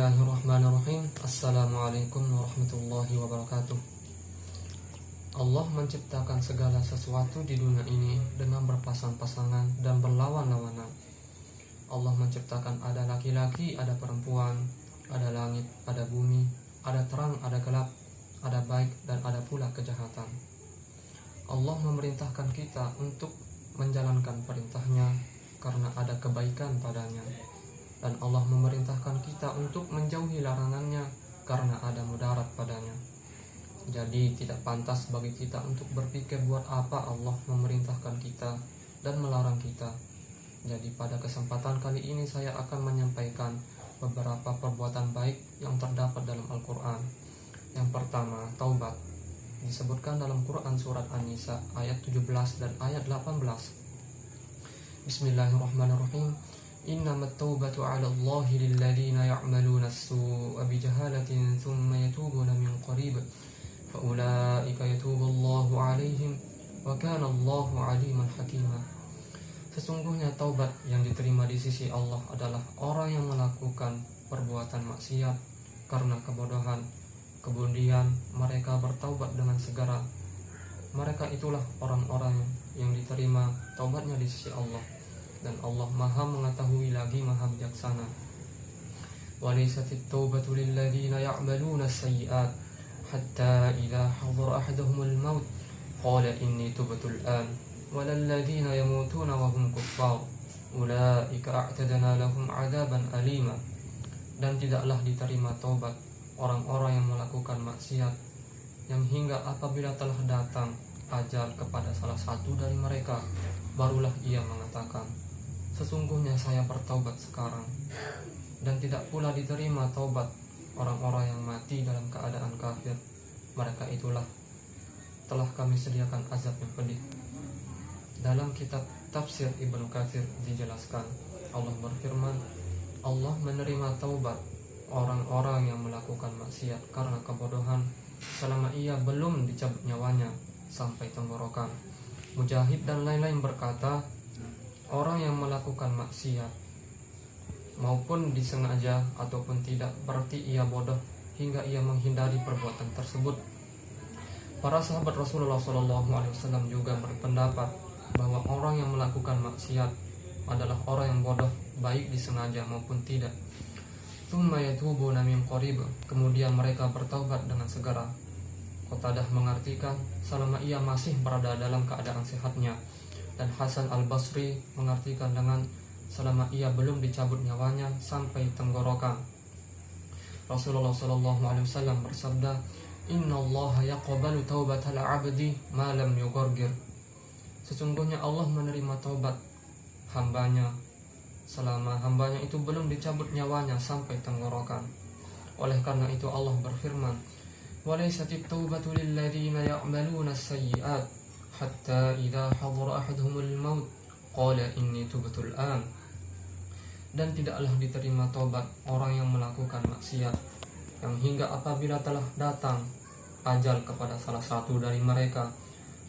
Bismillahirrahmanirrahim. Assalamualaikum warahmatullahi wabarakatuh. Allah menciptakan segala sesuatu di dunia ini dengan berpasang-pasangan dan berlawan-lawanan. Allah menciptakan ada laki-laki, ada perempuan, ada langit, ada bumi, ada terang, ada gelap, ada baik dan ada pula kejahatan. Allah memerintahkan kita untuk menjalankan perintahnya karena ada kebaikan padanya. Dan Allah memerintahkan kita untuk menjauhi larangannya karena ada mudarat padanya. Jadi tidak pantas bagi kita untuk berpikir buat apa Allah memerintahkan kita dan melarang kita. Jadi pada kesempatan kali ini saya akan menyampaikan beberapa perbuatan baik yang terdapat dalam Al-Quran. Yang pertama, taubat. Disebutkan dalam Quran surat An-Nisa ayat 17 dan ayat 18. Bismillahirrahmanirrahim. Innamat taubatu 'ala Allahi lilladzina ya'maluna as-su'a bijahalatin thumma yatubuna min qarib fa ulaika yatubu Allahu 'alaihim wa kana Allahu 'aliman hakima. Sesungguhnya taubat yang diterima di sisi Allah adalah orang yang melakukan perbuatan maksiat karena kebodohan, kemudian mereka bertaubat dengan segera. Mereka itulah orang-orang yang diterima taubatnya di sisi Allah. Dan Allah Maha mengetahui lagi Maha bijaksana. Walaisatit taubatu lilladzina ya'maluna as-sayyi'at hatta idza hadara ahaduhumul maut qala inni tubtu al-an walalladzina yamutuna wa hum kuffar ulaika a'tadna lahum 'adaban alima. Dan tidaklah diterima taubat orang-orang yang melakukan maksiat yang hingga apabila telah datang ajal kepada salah satu dari mereka barulah ia mengatakan, sesungguhnya saya bertaubat sekarang. Dan tidak pula diterima taubat orang-orang yang mati dalam keadaan kafir. Mereka itulah telah kami sediakan azab yang pedih. Dalam kitab tafsir Ibnu Katsir dijelaskan, Allah berfirman, Allah menerima taubat orang-orang yang melakukan maksiat karena kebodohan selama ia belum dicabut nyawanya sampai tenggorokan. Mujahid dan lain-lain berkata, orang yang melakukan maksiat maupun disengaja ataupun tidak berarti ia bodoh hingga ia menghindari perbuatan tersebut. Para sahabat Rasulullah SAW juga berpendapat bahwa orang yang melakukan maksiat adalah orang yang bodoh baik disengaja maupun tidak. Tsumma yatubuna min qarib, kemudian mereka bertaubat dengan segera. Qatadah mengartikan selama ia masih berada dalam keadaan sehatnya. Dan Hasan al-Basri mengartikan dengan selama ia belum dicabut nyawanya sampai tenggorokan. Rasulullah SAW bersabda, Inna Allah yaqbalu taubatal 'abdi ma lam yughargir. Sesungguhnya Allah menerima taubat hambanya selama hambanya itu belum dicabut nyawanya sampai tenggorokan. Oleh karena itu Allah berfirman, walaisatit taubatu lilladzina ya'maluna as-sayyi'at hatta idza hadara ahaduhumul maut qala inni tubtu al-an. Dan tidaklah diterima tobat orang yang melakukan maksiat yang hingga apabila telah datang ajal kepada salah satu dari mereka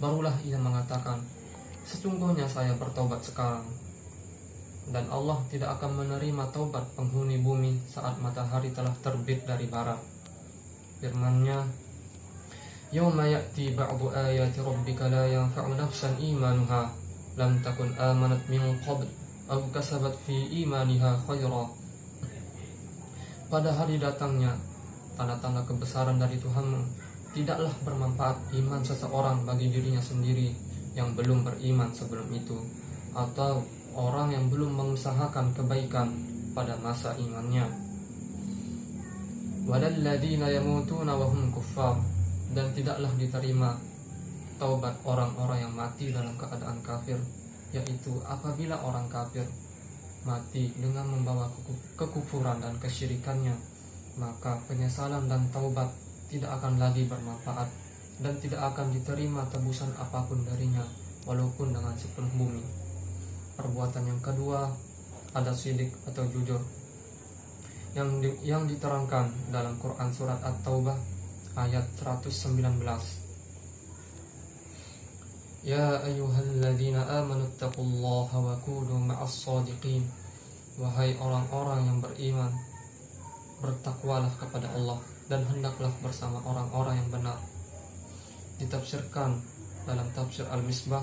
barulah ia mengatakan, sesungguhnya saya bertobat sekarang. Dan Allah tidak akan menerima taubat penghuni bumi saat matahari telah terbit dari barat. Firman-Nya, Yawma ya'ti ba'du ayati rabbika la yanfa'u nafsan imanuha lam takun amanat min qabl aw kasabat fi imaniha khaira. Pada hari datangnya tanda-tanda kebesaran dari Tuhanmu, tidaklah bermanfaat iman seseorang bagi dirinya sendiri yang belum beriman sebelum itu, atau orang yang belum mengusahakan kebaikan pada masa imannya. Walalladzina yamutuna wa hum kuffar. Dan tidaklah diterima taubat orang-orang yang mati dalam keadaan kafir, yaitu apabila orang kafir mati dengan membawa kekufuran dan kesyirikannya, maka penyesalan dan taubat tidak akan lagi bermanfaat dan tidak akan diterima tebusan apapun darinya walaupun dengan sepenuh bumi. Perbuatan yang kedua ada syidik atau jujur yang diterangkan dalam Quran surat At-Taubah ayat 119. Ya ayyuhalladzina amanu taqullaha wa kunu ma'as shadiqin. Wahai orang-orang yang beriman, bertakwalah kepada Allah dan hendaklah bersama orang-orang yang benar. Ditafsirkan dalam tafsir Al-Misbah,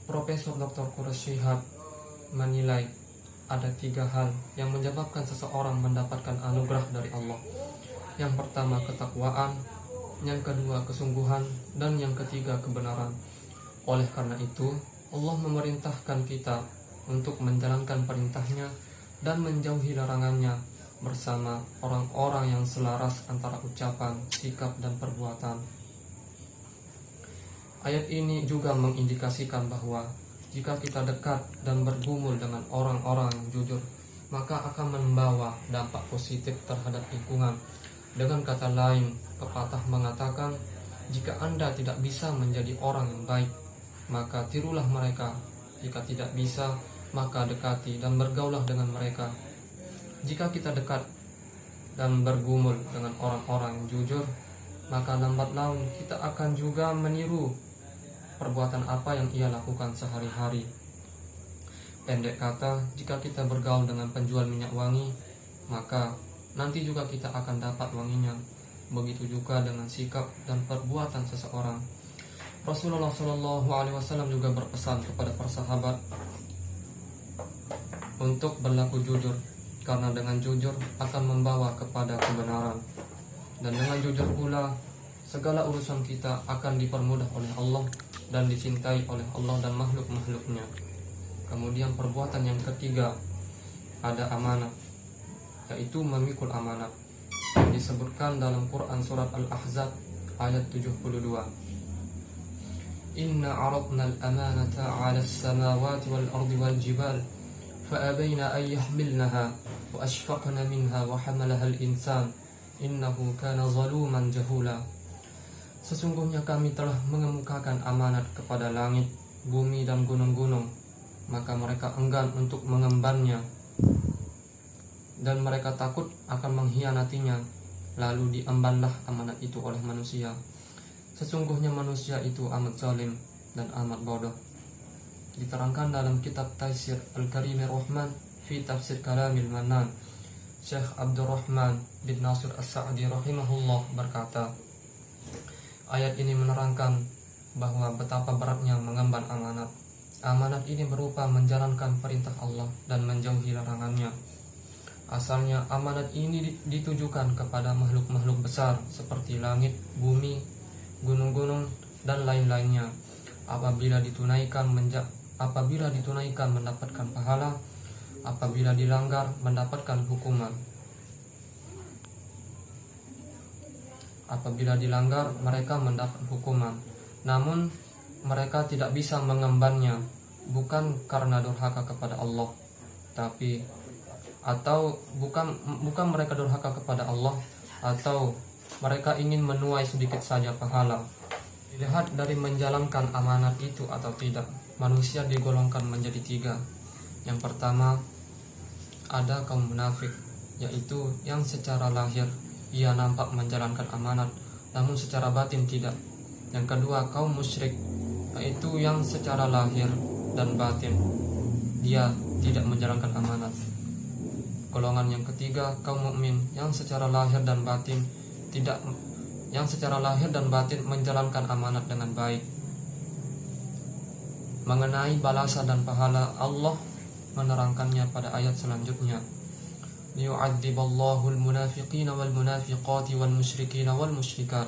Profesor Dr. Quraish Shihab menilai ada 3 hal yang menyebabkan seseorang mendapatkan anugerah dari Allah. Yang pertama ketakwaan, yang kedua kesungguhan, dan yang ketiga kebenaran. Oleh karena itu, Allah memerintahkan kita untuk menjalankan perintahnya dan menjauhi larangannya bersama orang-orang yang selaras antara ucapan, sikap, dan perbuatan. Ayat ini juga mengindikasikan bahwa jika kita dekat dan bergumul dengan orang-orang yang jujur, maka akan membawa dampak positif terhadap lingkungan. Dengan kata lain, pepatah mengatakan, jika Anda tidak bisa menjadi orang yang baik, maka tirulah mereka. Jika tidak bisa, maka dekati dan bergaulah dengan mereka. Jika kita dekat dan bergumul dengan orang-orang yang jujur, maka lambat laun kita akan juga meniru perbuatan apa yang ia lakukan sehari-hari. Pendek kata, jika kita bergaul dengan penjual minyak wangi, maka nanti juga kita akan dapat wanginya. Begitu juga dengan sikap dan perbuatan seseorang. Rasulullah SAW juga berpesan kepada para sahabat untuk berlaku jujur, karena dengan jujur akan membawa kepada kebenaran. Dan dengan jujur pula, segala urusan kita akan dipermudah oleh Allah dan dicintai oleh Allah dan makhluk-makhluknya. Kemudian perbuatan yang ketiga, ada amanah, yaitu memikul amanat. Disebutkan dalam Quran surat Al-Ahzab ayat 72. Inna aradna al-amanata 'ala as-samawati wal-ardi wal-jibal fa'abayna an yahmilnaha wa ashfaqna minha wa hamalaha al-insan innahu kana zaluman jahula. Sesungguhnya kami telah mengemukakan amanat kepada langit, bumi, dan gunung-gunung, maka mereka enggan untuk mengembannya, dan mereka takut akan mengkhianatinya. Lalu diembanlah amanat itu oleh manusia. Sesungguhnya manusia itu amat zalim dan amat bodoh. Diterangkan dalam kitab Taisir Al-Karimir Rahman fi Tafsir Kalamil Manan, Syekh Abdurrahman bin Nasir As-Sa'di rahimahullah berkata, ayat ini menerangkan bahwa betapa beratnya mengemban amanat. Amanat ini berupa menjalankan perintah Allah dan menjauhi larangannya. Asalnya amanat ini ditujukan kepada makhluk-makhluk besar seperti langit, bumi, gunung-gunung, dan lain-lainnya. Apabila ditunaikan mendapatkan pahala, apabila dilanggar mendapatkan hukuman. Apabila dilanggar, mereka mendapat hukuman. Namun mereka tidak bisa mengembannya, bukan karena durhaka kepada Allah, bukan mereka durhaka kepada Allah, atau mereka ingin menuai sedikit saja pahala. Dilihat dari menjalankan amanat itu atau tidak, manusia digolongkan menjadi 3. Yang pertama, ada kaum munafik, yaitu yang secara lahir ia nampak menjalankan amanat, namun secara batin tidak. Yang kedua, kaum musyrik, yaitu yang secara lahir dan batin dia tidak menjalankan amanat. Golongan yang ketiga, kaum mukmin, yang secara lahir dan batin menjalankan amanat dengan baik. Mengenai balasan dan pahala, Allah menerangkannya pada ayat selanjutnya. Liyu'adziballahu al-munafiqina wal-munafiqati wal-musyrikina wal-musyrikat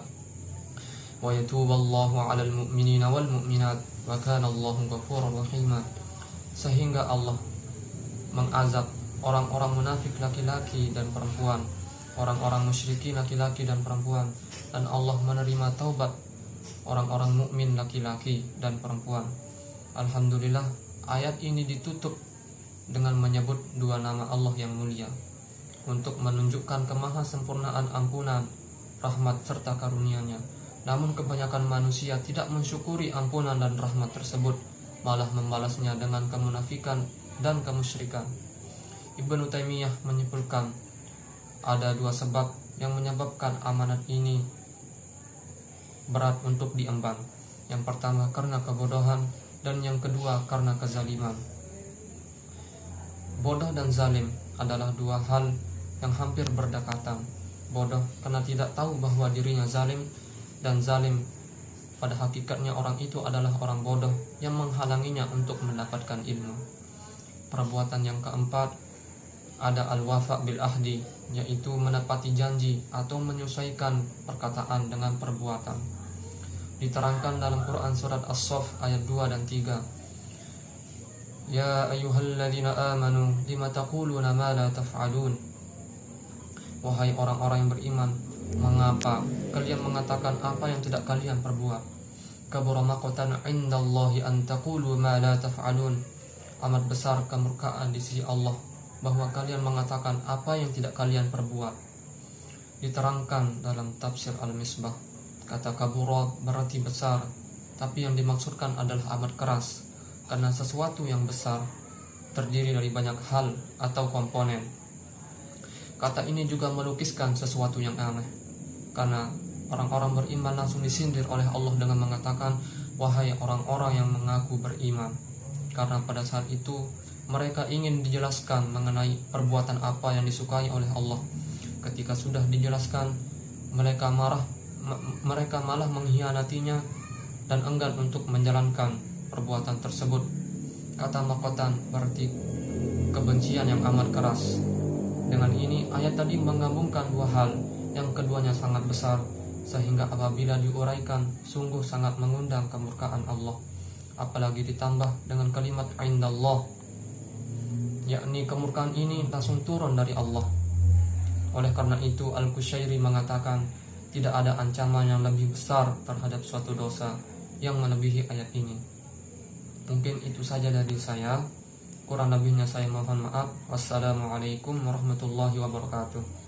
wa yatuballahu 'alal mu'minina wal-mu'minat wa kana Allahu ghafurur rahima. Sehingga Allah mengazab orang-orang munafik laki-laki dan perempuan, orang-orang musyrikin laki-laki dan perempuan, dan Allah menerima taubat orang-orang mukmin laki-laki dan perempuan. Alhamdulillah, ayat ini ditutup dengan menyebut 2 nama Allah yang mulia untuk menunjukkan kemahasempurnaan ampunan, rahmat, serta karunia-Nya. Namun kebanyakan manusia tidak mensyukuri ampunan dan rahmat tersebut, malah membalasnya dengan kemunafikan dan kemusyrikan. Ibnu Taimiyah menyimpulkan ada 2 sebab yang menyebabkan amanat ini berat untuk diemban. Yang pertama karena kebodohan, dan yang kedua karena kezaliman. Bodoh dan zalim adalah 2 hal yang hampir berdekatan. Bodoh karena tidak tahu bahwa dirinya zalim, dan zalim pada hakikatnya orang itu adalah orang bodoh yang menghalanginya untuk mendapatkan ilmu. Perbuatan yang keempat ada al-wafa bil ahdi, yaitu menepati janji atau menyesuaikan perkataan dengan perbuatan. Diterangkan dalam Quran surat As-Saff ayat 2 dan 3. Ya ayyuhalladzina amanu lima taquluna ma la taf'alun. Wahai orang-orang yang beriman, mengapa kalian mengatakan apa yang tidak kalian perbuat? Kabura maqtan 'indallahi an taqulu ma la taf'alun. Amat besar kemurkaan di sisi Allah bahwa kalian mengatakan apa yang tidak kalian perbuat. Diterangkan dalam tafsir Al-Misbah, kata kabura berarti besar, tapi yang dimaksudkan adalah amat keras, karena sesuatu yang besar terdiri dari banyak hal atau komponen. Kata ini juga melukiskan sesuatu yang aneh, karena orang-orang beriman langsung disindir oleh Allah dengan mengatakan, wahai orang-orang yang mengaku beriman. Karena pada saat itu mereka ingin dijelaskan mengenai perbuatan apa yang disukai oleh Allah. Ketika sudah dijelaskan, mereka malah mengkhianatinya dan enggan untuk menjalankan perbuatan tersebut. Kata makotan berarti kebencian yang amat keras. Dengan ini ayat tadi menggabungkan dua hal, yang keduanya sangat besar, sehingga apabila diuraikan sungguh sangat mengundang kemurkaan Allah. Apalagi ditambah dengan kalimat indallah, yakni kemurkaan ini langsung turun dari Allah. Oleh karena itu Al-Qushairi mengatakan, tidak ada ancaman yang lebih besar terhadap suatu dosa yang melebihi ayat ini. Mungkin itu saja dari saya. Kurang lebihnya saya mohon maaf. Wassalamualaikum warahmatullahi wabarakatuh.